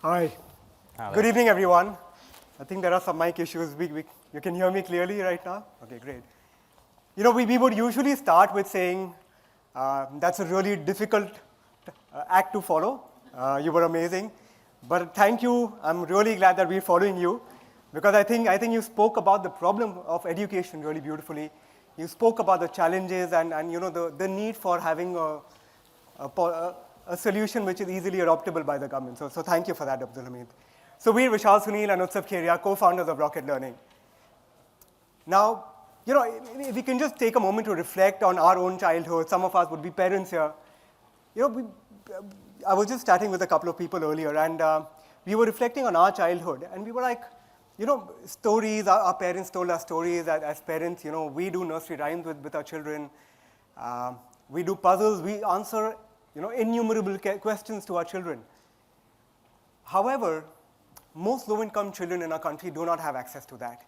Hi. Hello. Good evening, everyone. I think there are some mic issues. You can hear me clearly right now? Okay, great. We would usually start with saying that's a really difficult act to follow. You were amazing. But thank you. I'm really glad that we're following you because I think you spoke about the problem of education really beautifully. You spoke about the challenges and the need for having a solution which is easily adoptable by the government. So thank you for that, Abdul Hamid. So we're Vishal, Sunil, and Utsav Kheria, co-founders of Rocket Learning. Now, if we can just take a moment to reflect on our own childhood, some of us would be parents here. I was just chatting with a couple of people earlier, and we were reflecting on our childhood, and we were like, stories, our parents told us stories as parents, we do nursery rhymes with our children. We do puzzles, we answer innumerable questions to our children. However, most low-income children in our country do not have access to that.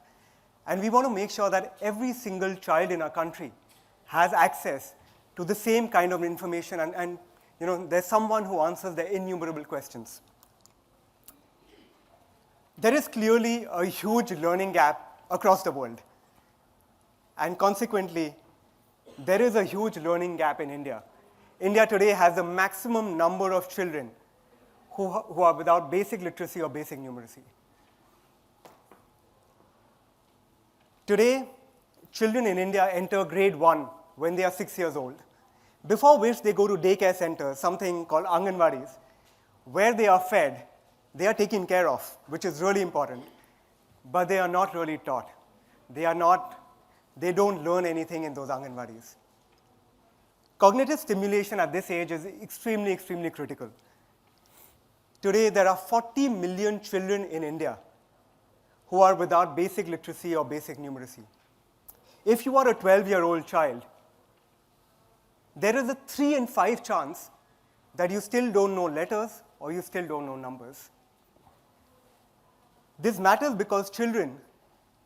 And we want to make sure that every single child in our country has access to the same kind of information and there's someone who answers their innumerable questions. There is clearly a huge learning gap across the world. And consequently, there is a huge learning gap in India. India today has the maximum number of children who are without basic literacy or basic numeracy. Today, children in India enter grade 1 when they are 6 years old, before which they go to daycare centers, something called Anganwadis, where they are fed, they are taken care of, which is really important, but they are not really taught. They don't learn anything in those Anganwadis. Cognitive stimulation at this age is extremely, extremely critical. Today, there are 40 million children in India who are without basic literacy or basic numeracy. If you are a 12-year-old child, there is a 3 in 5 chance that you still don't know letters or you still don't know numbers. This matters because children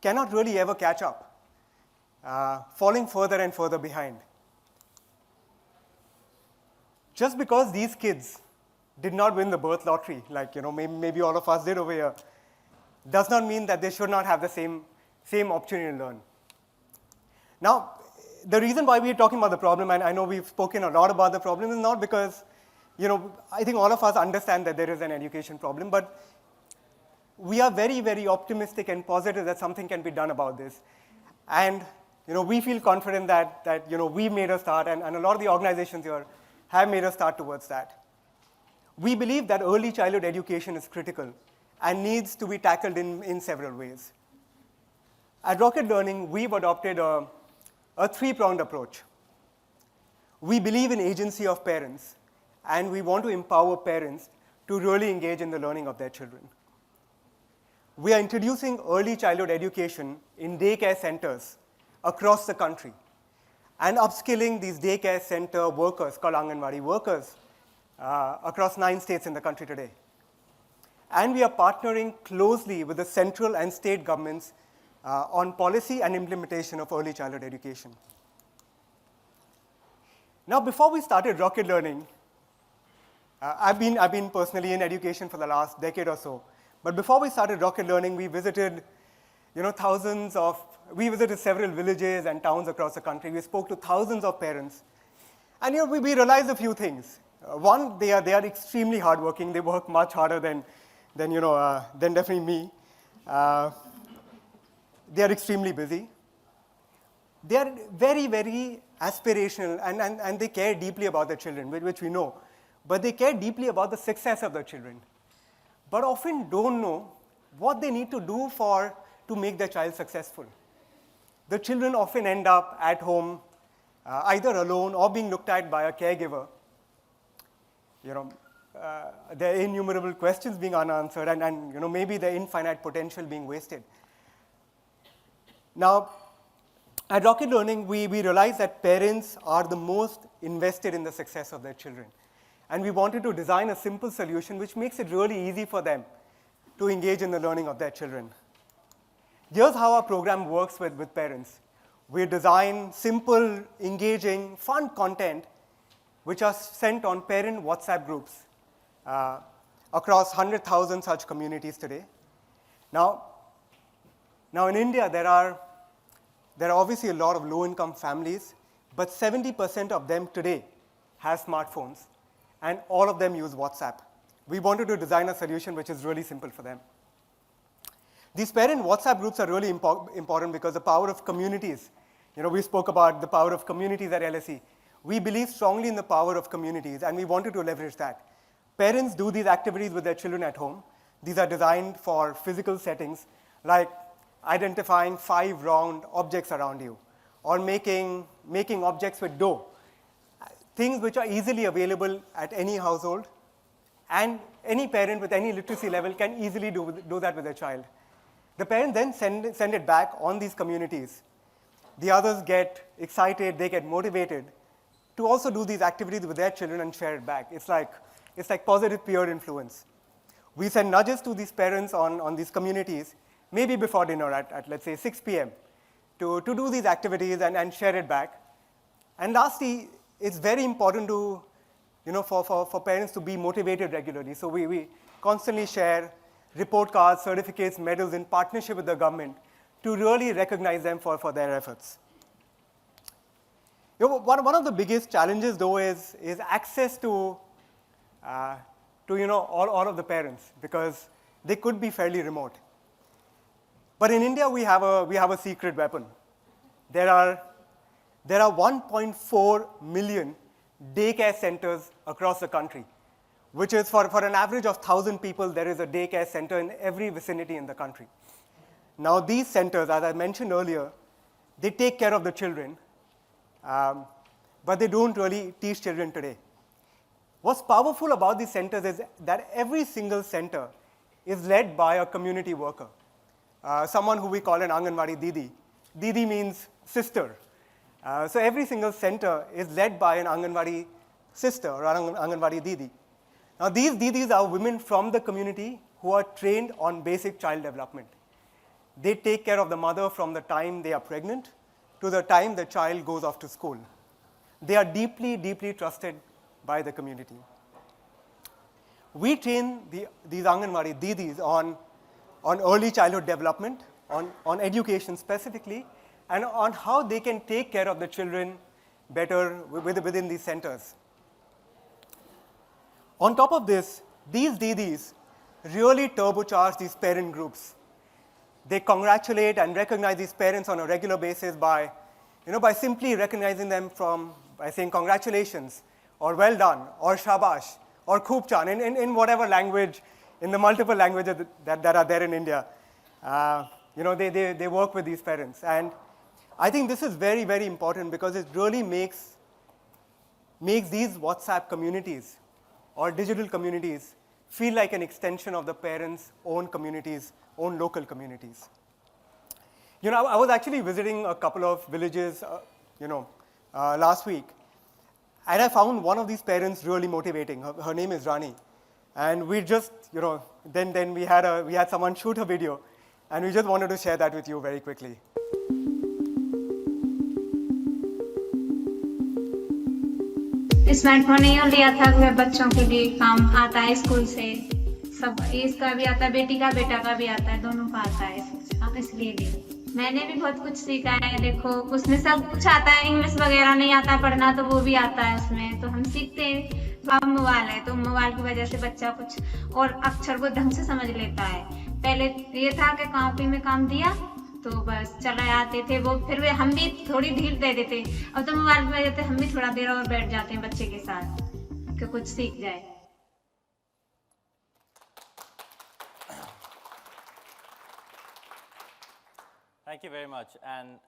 cannot really ever catch up, falling further and further behind. Just because these kids did not win the birth lottery, like maybe all of us did over here, does not mean that they should not have the same opportunity to learn. Now, the reason why we are talking about the problem, and I know we've spoken a lot about the problem, is not because, I think all of us understand that there is an education problem, but we are very, very optimistic and positive that something can be done about this. And, we feel confident that we made a start, and a lot of the organizations here have made a start towards that. We believe that early childhood education is critical and needs to be tackled in several ways. At Rocket Learning, we've adopted a 3-pronged approach. We believe in agency of parents, and we want to empower parents to really engage in the learning of their children. We are introducing early childhood education in daycare centers across the country and upskilling these daycare center workers, called Anganwadi workers, across 9 states in the country today. And we are partnering closely with the central and state governments on policy and implementation of early childhood education. Now, before we started Rocket Learning, I've been personally in education for the last decade or so. But before we started Rocket Learning, we visited we visited several villages and towns across the country. We spoke to thousands of parents. And we realized a few things. One, they are extremely hardworking. They work much harder than definitely me. They are extremely busy. They are very, very aspirational, and they care deeply about their children, which we know. But they care deeply about the success of their children, but often don't know what they need to do to make their child successful. The children often end up at home, either alone or being looked at by a caregiver. Their innumerable questions being unanswered, and maybe their infinite potential being wasted. Now, at Rocket Learning, we realized that parents are the most invested in the success of their children. And we wanted to design a simple solution which makes it really easy for them to engage in the learning of their children. Here's how our program works with parents. We design simple, engaging, fun content which are sent on parent WhatsApp groups. across 100,000 such communities today. Now in India, there are obviously a lot of low-income families, but 70% of them today have smartphones, and all of them use WhatsApp. We wanted to design a solution which is really simple for them. These parent WhatsApp groups are really important because the power of communities, we spoke about the power of communities at LSE. We believe strongly in the power of communities, and we wanted to leverage that. Parents do these activities with their children at home. These are designed for physical settings, like identifying 5 round objects around you, or making objects with dough, things which are easily available at any household, and any parent with any literacy level can easily do that with their child. The parents then send it back on these communities. The others get excited, they get motivated to also do these activities with their children and share it back. It's like positive peer influence. We send nudges to these parents on these communities, maybe before dinner at let's say 6 p.m. to do these activities and share it back. And lastly, it's very important to, for parents to be motivated regularly. So we constantly share report cards, certificates, medals in partnership with the government to really recognize them for their efforts. One of the biggest challenges, though, is access to all of the parents, because they could be fairly remote. But in India, we have a secret weapon. There are 1.4 million daycare centers across the country, which is for an average of 1,000 people, there is a daycare center in every vicinity in the country. Now, these centers, as I mentioned earlier, they take care of the children, but they don't really teach children today. What's powerful about these centers is that every single center is led by a community worker, someone who we call an Anganwadi Didi. Didi means sister. So every single center is led by an Anganwadi sister or an Anganwadi Didi. Now, these Didis are women from the community who are trained on basic child development. They take care of the mother from the time they are pregnant to the time the child goes off to school. They are deeply, deeply trusted by the community. We train these Anganwadi Didis on early childhood development, on education specifically, and on how they can take care of the children better within these centers. On top of this, these Didis really turbocharge these parent groups. They congratulate and recognize these parents on a regular basis by simply recognizing them by saying congratulations, or well done, or shabash, or khub chan, in whatever language, in the multiple languages that are there in India. They work with these parents. And I think this is very, very important because it really makes these WhatsApp communities or digital communities feel like an extension of the parents' own communities, own local communities. I was actually visiting a couple of villages, last week, and I found one of these parents really motivating. Her name is Rani, and we just, then we had someone shoot a video, and we just wanted to share that with you very quickly. Smartphone नहीं लिया था, वह बच्चों के लिए काम आता है स्कूल से, सब इसका भी आता है, बेटी का बेटा का भी आता है, दोनों का आता है, इसलिए लिए मैंने भी बहुत कुछ सीखा है। देखो उसमें सब कुछ आता है, इंग्लिश वगैरह नहीं आता पढ़ना तो वो भी आता है उसमें, तो हम सीखते हैं। अब मोबाइल है तो मोबाइल की वजह से बच्चा कुछ और अक्षर को ढंग से समझ लेता है। पहले ये था कि कॉपी में काम दिया तो बस चले आते थे वो, फिर हम भी थोड़ी ढील दे देते। अब तो मोबाइल पे देते, हम भी थोड़ा देर और बैठ जाते हैं बच्चे के साथ कि कुछ सीख जाए। Thank you very much. And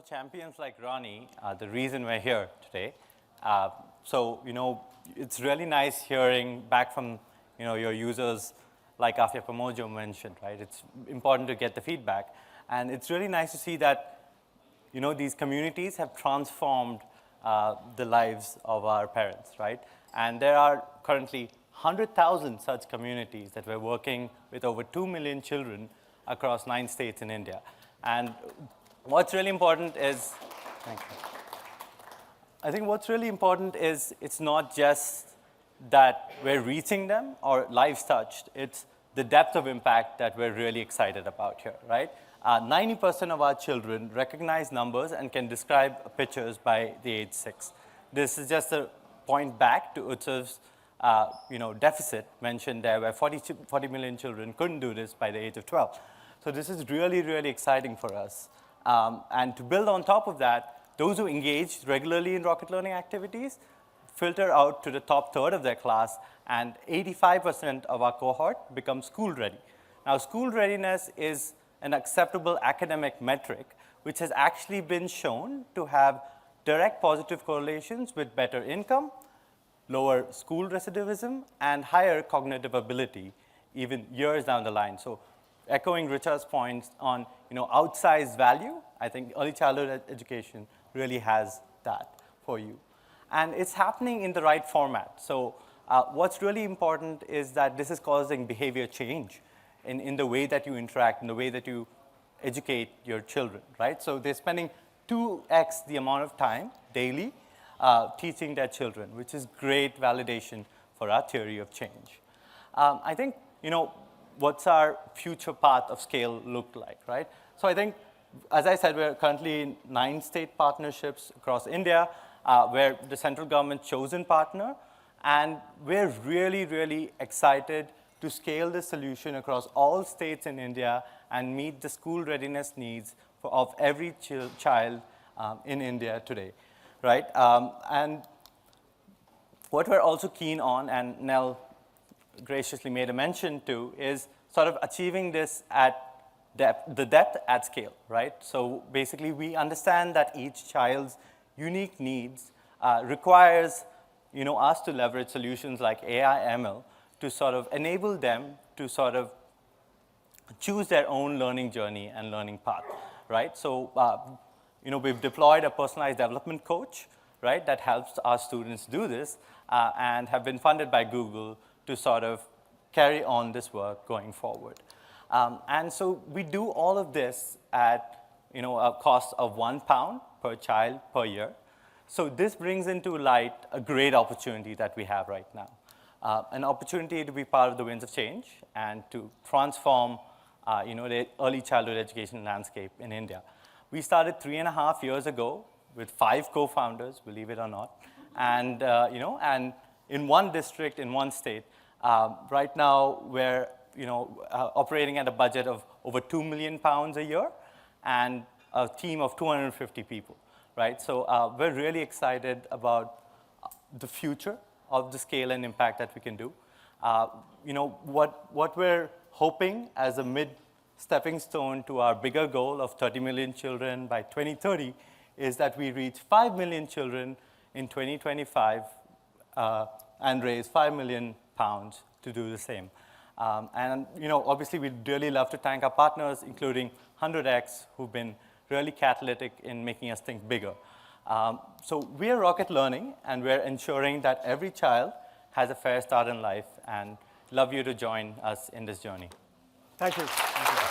champions like Ronnie are the reason we're here today. So it's really nice hearing back from your users, like Afia Pamojo mentioned, right? It's important to get the feedback. And it's really nice to see that, these communities have transformed the lives of our parents, right? And there are currently 100,000 such communities that we're working with over 2 million children across 9 states in India. And what's really important is, thank you. I think what's really important is it's not just that we're reaching them or lives touched. It's the depth of impact that we're really excited about here, right? 90% of our children recognize numbers and can describe pictures by the age 6. This is just a point back to Utsav's deficit mentioned there, where 40 million children couldn't do this by the age of 12. So this is really, really exciting for us. And to build on top of that, those who engage regularly in rocket learning activities filter out to the top third of their class, and 85% of our cohort become school ready. Now, school readiness is an acceptable academic metric, which has actually been shown to have direct positive correlations with better income, lower school recidivism, and higher cognitive ability, even years down the line. So echoing Richard's points on outsized value, I think early childhood education really has that for you. And it's happening in the right format. So what's really important is that this is causing behavior change in the way that you interact, in the way that you educate your children, right? So they're spending 2x the amount of time daily teaching their children, which is great validation for our theory of change. I think, what's our future path of scale look like, right? So I think, as I said, we're currently in 9 state partnerships across India, where the central government chosen partner, and we're really, really excited to scale this solution across all states in India and meet the school readiness needs of every child in India today, right? And what we're also keen on, and Nell graciously made a mention to, is sort of achieving this at the depth at scale, right? So basically, we understand that each child's unique needs requires us to leverage solutions like AI, ML to sort of enable them to sort of choose their own learning journey and learning path, right? So, we've deployed a personalized development coach, right, that helps our students do this and have been funded by Google to sort of carry on this work going forward. And so we do all of this at a cost of £1 per child per year. So this brings into light a great opportunity that we have right now. An opportunity to be part of the winds of change and to transform the early childhood education landscape in India. We started 3.5 years ago with 5 co-founders, believe it or not, and and in one district, in one state. Right now, we're operating at a budget of over £2 million a year and a team of 250 people, right? So we're really excited about the future of the scale and impact that we can do. What we're hoping as a mid-stepping stone to our bigger goal of 30 million children by 2030 is that we reach 5 million children in 2025 and raise £5 million to do the same. And obviously, we'd really love to thank our partners, including 100X, who've been really catalytic in making us think bigger. So we are Rocket Learning, and we're ensuring that every child has a fair start in life, and love you to join us in this journey. Thank you. Thank you.